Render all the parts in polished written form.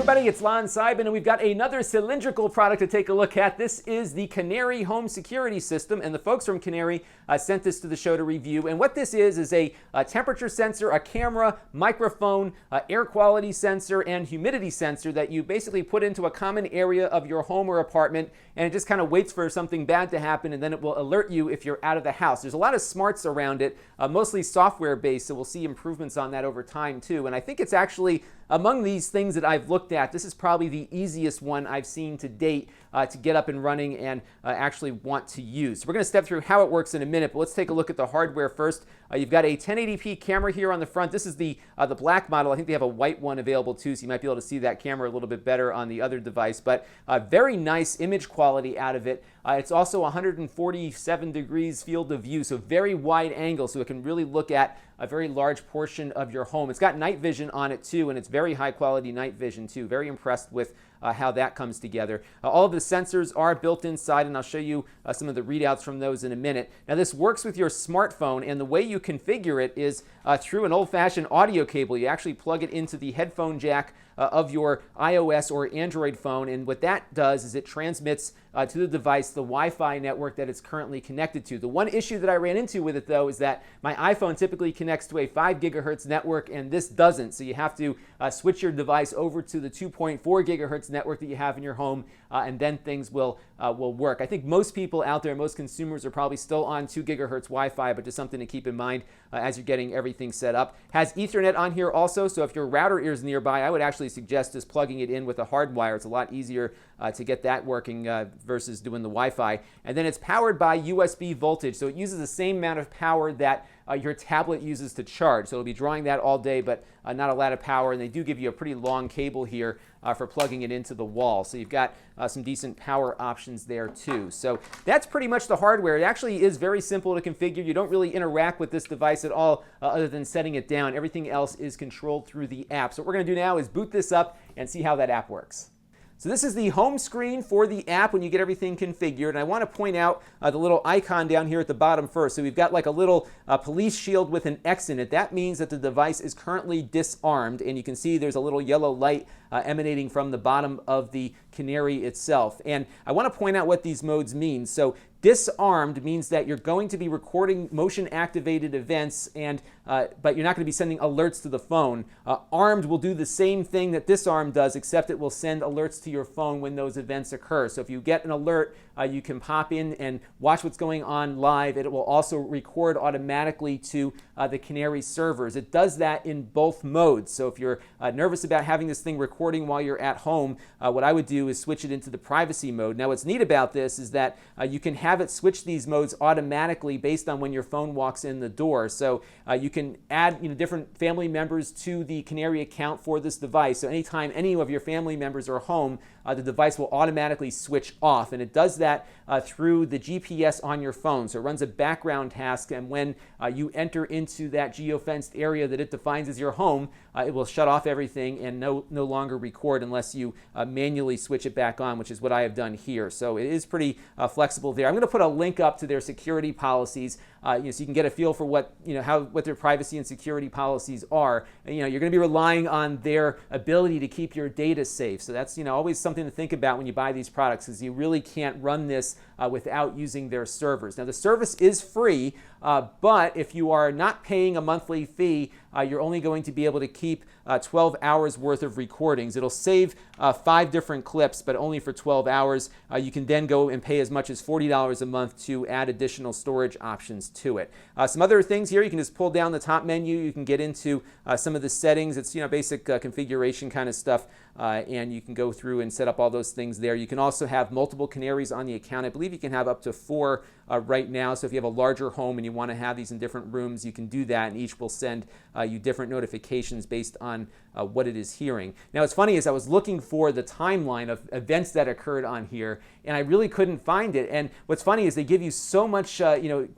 everybody, it's Lon.TV, and we've got another cylindrical product to take a look at. This is the Canary home security system, and the folks from Canary sent this to the show to review. And what this is a temperature sensor, a camera, microphone, air quality sensor, and humidity sensor that you basically put into a common area of your home or apartment, and it just kind of waits for something bad to happen, and then it will alert you if you're out of the house. There's a lot of smarts around it, mostly software-based, so we'll see improvements on that over time too. And I think it's actually, among these things that I've looked at, this is probably the easiest one I've seen to date to get up and running and actually want to use. So we're going to step through how it works in a minute, but let's take a look at the hardware first. You've got a 1080p camera here on the front. This is the black model. I think they have a white one available too, so you might be able to see that camera a little bit better on the other device, but very nice image quality out of it. It's also 147 degrees field of view, so very wide angle, so it can really look at a very large portion of your home. It's got night vision on it too, and it's very high quality night vision too. Very impressed with how that comes together. All of the sensors are built inside, and I'll show you some of the readouts from those in a minute. Now this works with your smartphone, and the way you configure it is through an old-fashioned audio cable. You actually plug it into the headphone jack of your iOS or Android phone, and what that does is it transmits to the device the Wi-Fi network that it's currently connected to. The one issue that I ran into with it though is that my iPhone typically connects to a 5 gigahertz network and this doesn't, so you have to switch your device over to the 2.4 gigahertz network that you have in your home, and then things will work. I think most people out there, most consumers are probably still on 2 gigahertz Wi-Fi, but just something to keep in mind as you're getting everything set up. Has Ethernet on here also, so if your router is nearby, I would actually suggest just plugging it in with a hard wire. It's a lot easier to get that working versus doing the Wi-Fi. And then it's powered by USB voltage, so it uses the same amount of power that your tablet uses to charge. So it'll be drawing that all day, but not a lot of power, and they do give you a pretty long cable here for plugging it into the wall. So you've got some decent power options there too. So that's pretty much the hardware. It actually is very simple to configure. You don't really interact with this device at all other than setting it down. Everything else is controlled through the app. So what we're going to do now is boot this up and see how that app works. So this is the home screen for the app when you get everything configured, and I want to point out the little icon down here at the bottom first. So we've got like a little police shield with an X in it. That means that the device is currently disarmed, and you can see there's a little yellow light emanating from the bottom of the Canary itself. And I want to point out what these modes mean. So disarmed means that you're going to be recording motion-activated events, and but you're not going to be sending alerts to the phone. Armed will do the same thing that disarmed does, except it will send alerts to your phone when those events occur. So if you get an alert, you can pop in and watch what's going on live. It will also record automatically to the Canary servers. It does that in both modes. So if you're nervous about having this thing recording while you're at home, what I would do is switch it into the privacy mode. Now what's neat about this is that you can have it switch these modes automatically based on when your phone walks in the door. So you can add different family members to the Canary account for this device. So anytime any of your family members are home, the device will automatically switch off, and it does that through the GPS on your phone. So it runs a background task, and when you enter into that geofenced area that it defines as your home, it will shut off everything and no longer record unless you manually switch it back on, which is what I have done here. So it is pretty flexible there. I'm going to put a link up to their security policies so you can get a feel for what their privacy and security policies are. And, you're going to be relying on their ability to keep your data safe. So that's always something to think about when you buy these products, is you really can't run this without using their servers. Now the service is free, but if you are not paying a monthly fee, you're only going to be able to keep 12 hours worth of recordings. It'll save 5 different clips, but only for 12 hours. You can then go and pay as much as $40 a month to add additional storage options to it. Some other things here, you can just pull down the top menu. You can get into some of the settings. It's basic configuration kind of stuff, and you can go through and set up all those things there. You can also have multiple Canaries on the account. I believe you can have up to 4 right now. So if you have a larger home and you want to have these in different rooms, you can do that, and each will send you different notifications based on what it is hearing. Now what's funny is I was looking for the timeline of events that occurred on here, and I really couldn't find it. And what's funny is they give you so much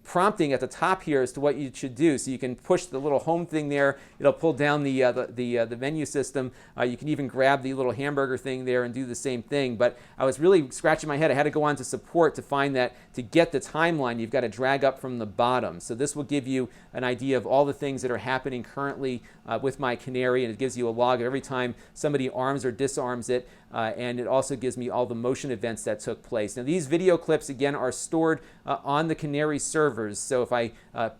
prompt prompting at the top here as to what you should do. So you can push the little home thing there. It'll pull down the menu system. You can even grab the little hamburger thing there and do the same thing. But I was really scratching my head. I had to go on to support to find that to get the timeline, you've got to drag up from the bottom. So this will give you an idea of all the things that are happening currently with my Canary, and it gives you a log of every time somebody arms or disarms it. And it also gives me all the motion events that took place. Now these video clips again are stored on the Canary servers, so if I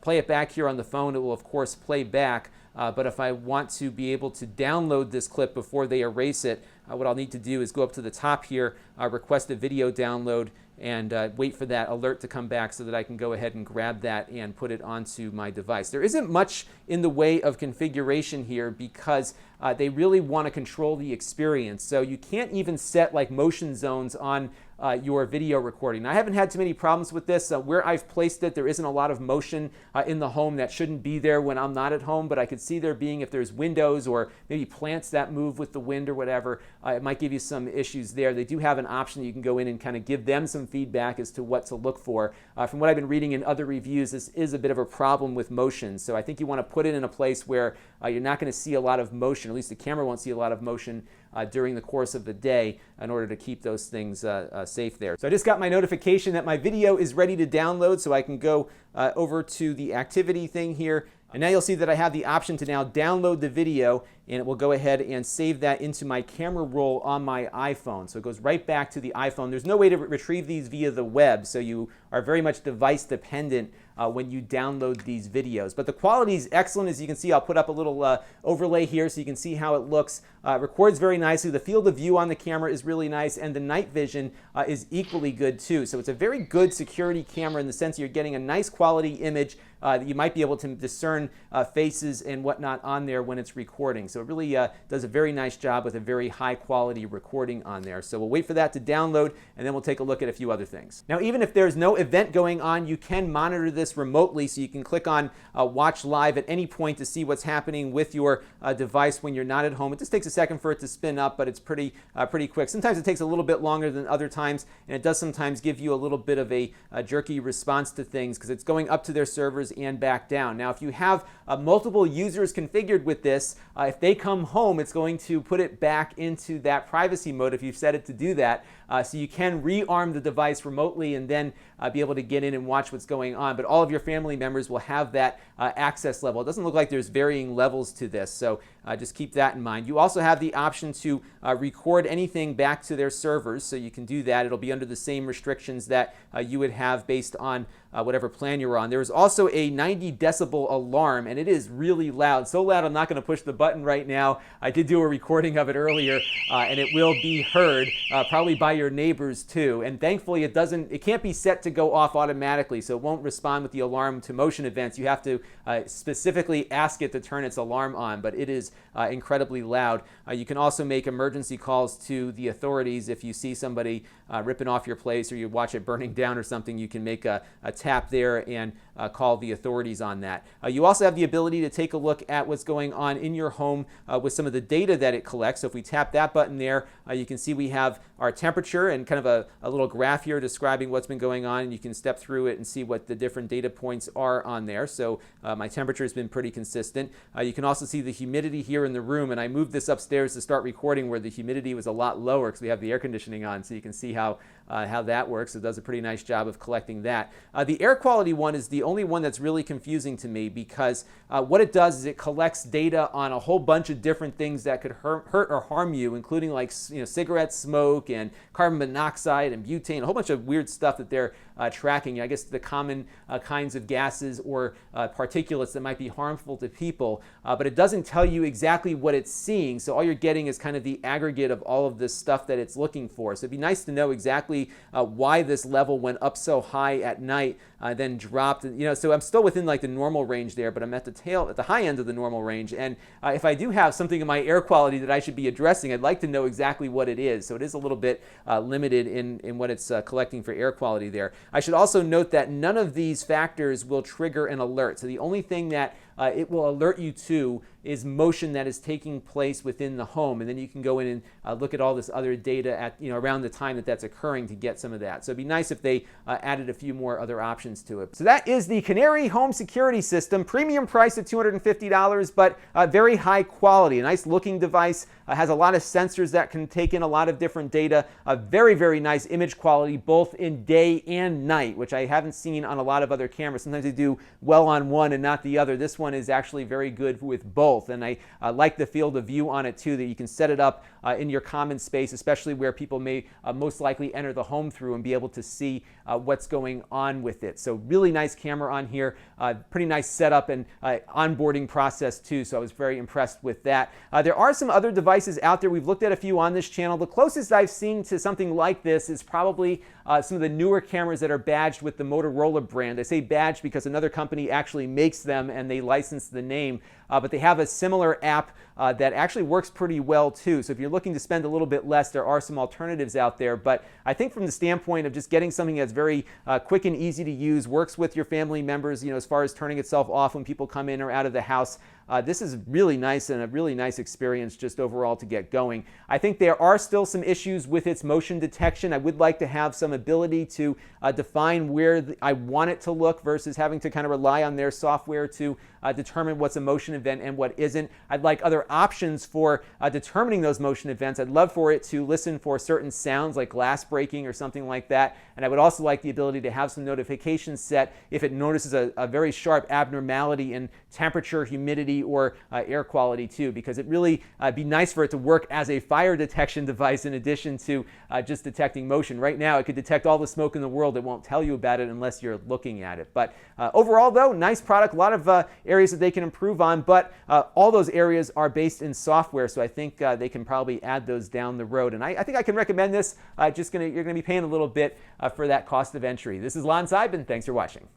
play it back here on the phone, it will of course play back, but if I want to be able to download this clip before they erase it, what I'll need to do is go up to the top here, request a video download, and wait for that alert to come back so that I can go ahead and grab that and put it onto my device. There isn't much in the way of configuration here because they really want to control the experience. So you can't even set like motion zones on your video recording. Now, I haven't had too many problems with this. Where I've placed it, there isn't a lot of motion in the home that shouldn't be there when I'm not at home, but I could see there being, if there's windows or maybe plants that move with the wind or whatever, it might give you some issues there. They do have an option that you can go in and kind of give them some feedback as to what to look for. From what I've been reading in other reviews, this is a bit of a problem with motion. So I think you want to put it in a place where you're not going to see a lot of motion, at least the camera won't see a lot of motion during the course of the day in order to keep those things safe there. So I just got my notification that my video is ready to download, so I can go over to the activity thing here. And now you'll see that I have the option to now download the video, and it will go ahead and save that into my camera roll on my iPhone. So it goes right back to the iPhone. There's no way to retrieve these via the web, so you are very much device dependent when you download these videos. But the quality is excellent. As you can see, I'll put up a little overlay here so you can see how it looks. It records very nicely. The field of view on the camera is really nice, and the night vision is equally good too. So it's a very good security camera in the sense you're getting a nice quality image that you might be able to discern faces and whatnot on there when it's recording. So it really does a very nice job with a very high quality recording on there. So we'll wait for that to download, and then we'll take a look at a few other things. Now, even if there's no event going on, you can monitor this remotely, so you can click on watch live at any point to see what's happening with your device when you're not at home. It just takes a second for it to spin up, but it's pretty quick. Sometimes it takes a little bit longer than other times, and it does sometimes give you a little bit of a jerky response to things because it's going up to their servers and back down. Now, if you have multiple users configured with this, if they come home, it's going to put it back into that privacy mode if you've set it to do that. So you can rearm the device remotely and then be able to get in and watch what's going on. But all of your family members will have that access level. It doesn't look like there's varying levels to this, so just keep that in mind. You also have the option to record anything back to their servers, so you can do that. It'll be under the same restrictions that you would have based on whatever plan you're on. There is also a 90 decibel alarm, and it is really loud. So loud I'm not going to push the button right now. I did do a recording of it earlier, and it will be heard probably by your neighbors too. And thankfully it can't be set to go off automatically, so it won't respond with the alarm to motion events. You have to specifically ask it to turn its alarm on, but it is incredibly loud. You can also make emergency calls to the authorities if you see somebody ripping off your place or you watch it burning down or something. You can make a tap there and call the authorities on that. You also have the ability to take a look at what's going on in your home with some of the data that it collects. So if we tap that button there, you can see we have our temperature and kind of a little graph here describing what's been going on, and you can step through it and see what the different data points are on there. So my temperature has been pretty consistent. You can also see the humidity here in the room, and I moved this upstairs to start recording where the humidity was a lot lower because we have the air conditioning on, so you can see how that works. It does a pretty nice job of collecting that. The air quality one is the only one that's really confusing to me because what it does is it collects data on a whole bunch of different things that could hurt or harm you, including like cigarette smoke and carbon monoxide and butane, a whole bunch of weird stuff that they're tracking. I guess the common kinds of gases or particulates that might be harmful to people, but it doesn't tell you exactly what it's seeing. So all you're getting is kind of the aggregate of all of this stuff that it's looking for. So it'd be nice to know exactly why this level went up so high at night, then dropped. So I'm still within like the normal range there, but I'm at the high end of the normal range. And if I do have something in my air quality that I should be addressing, I'd like to know exactly what it is. So it is a little bit limited in what it's collecting for air quality there. I should also note that none of these factors will trigger an alert. So the only thing that it will alert you to is motion that is taking place within the home, and then you can go in and look at all this other data at around the time that that's occurring to get some of that. So it'd be nice if they added a few more other options to it. So that is the Canary home security system, premium price at $250, but very high quality. A nice looking device, has a lot of sensors that can take in a lot of different data. A very, very nice image quality, both in day and night, which I haven't seen on a lot of other cameras. Sometimes they do well on one and not the other. This one is actually very good with both, and I like the field of view on it too, that you can set it up in your common space, especially where people may most likely enter the home through and be able to see what's going on with it. So really nice camera on here, pretty nice setup and onboarding process too, so I was very impressed with that. There are some other devices out there. We've looked at a few on this channel. The closest I've seen to something like this is probably some of the newer cameras that are badged with the Motorola brand. I say badged because another company actually makes them and they license the name, but they have a similar app that actually works pretty well too. So if you're looking to spend a little bit less, there are some alternatives out there. But I think from the standpoint of just getting something that's very quick and easy to use, works with your family members, as far as turning itself off when people come in or out of the house, this is really nice and a really nice experience just overall to get going. I think there are still some issues with its motion detection. I would like to have some ability to define where I want it to look versus having to kind of rely on their software to determine what's a motion event and what isn't. I'd like other options for determining those motion events. I'd love for it to listen for certain sounds like glass breaking or something like that. And I would also like the ability to have some notifications set if it notices a very sharp abnormality in temperature, humidity, or air quality too, because it really be nice for it to work as a fire detection device in addition to just detecting motion. Right now, it could detect all the smoke in the world. It won't tell you about it unless you're looking at it. But overall, though, nice product. A lot of areas that they can improve on, but all those areas are based in software, so I think they can probably add those down the road. And I think I can recommend this. You're going to be paying a little bit for that cost of entry. This is Lon.TV, and thanks for watching.